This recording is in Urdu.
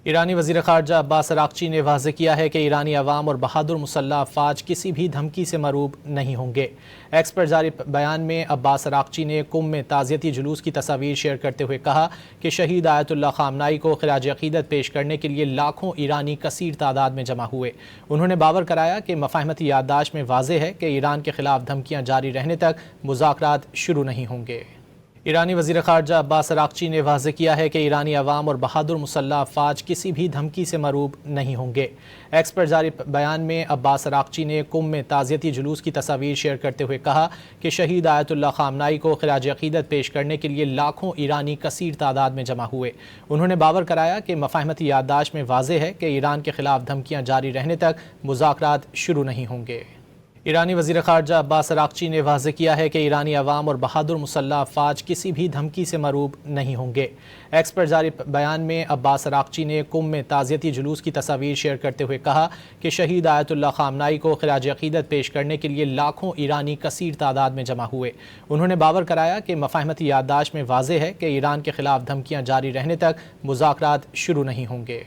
ایرانی وزیر خارجہ عباس عراقچی نے واضح کیا ہے کہ ایرانی عوام اور بہادر مسلح افواج کسی بھی دھمکی سے مرعوب نہیں ہوں گے۔ ایکس پر جاری بیان میں عباس عراقچی نے قم میں تعزیتی جلوس کی تصاویر شیئر کرتے ہوئے کہا کہ شہید آیت اللہ خامنائی کو خراج عقیدت پیش کرنے کے لیے لاکھوں ایرانی کثیر تعداد میں جمع ہوئے۔ انہوں نے باور کرایا کہ مفاہمتی یادداشت میں واضح ہے کہ ایران کے خلاف دھمکیاں جاری رہنے تک مذاکرات شروع نہیں ہوں گے۔ ایرانی وزیر خارجہ عباس عراقچی نے واضح کیا ہے کہ ایرانی عوام اور بہادر مسلح افواج کسی بھی دھمکی سے مرعوب نہیں ہوں گے۔ ایکس پر جاری بیان میں عباس عراقچی نے قم میں تعزیتی جلوس کی تصاویر شیئر کرتے ہوئے کہا کہ شہید آیت اللہ خامنائی کو خراج عقیدت پیش کرنے کے لیے لاکھوں ایرانی کثیر تعداد میں جمع ہوئے۔ انہوں نے باور کرایا کہ مفاہمتی یادداشت میں واضح ہے کہ ایران کے خلاف دھمکیاں جاری رہنے تک مذاکرات شروع نہیں ہوں گے۔ ایرانی وزیر خارجہ عباس عراقچی نے واضح کیا ہے کہ ایرانی عوام اور بہادر مسلح افواج کسی بھی دھمکی سے مرعوب نہیں ہوں گے۔ ایکس پر جاری بیان میں عباس عراقچی نے قم میں تعزیتی جلوس کی تصاویر شیئر کرتے ہوئے کہا کہ شہید آیت اللہ خامنائی کو خراج عقیدت پیش کرنے کے لیے لاکھوں ایرانی کثیر تعداد میں جمع ہوئے۔ انہوں نے باور کرایا کہ مفاہمتی یادداشت میں واضح ہے کہ ایران کے خلاف دھمکیاں جاری رہنے تک مذاکرات شروع نہیں ہوں گے۔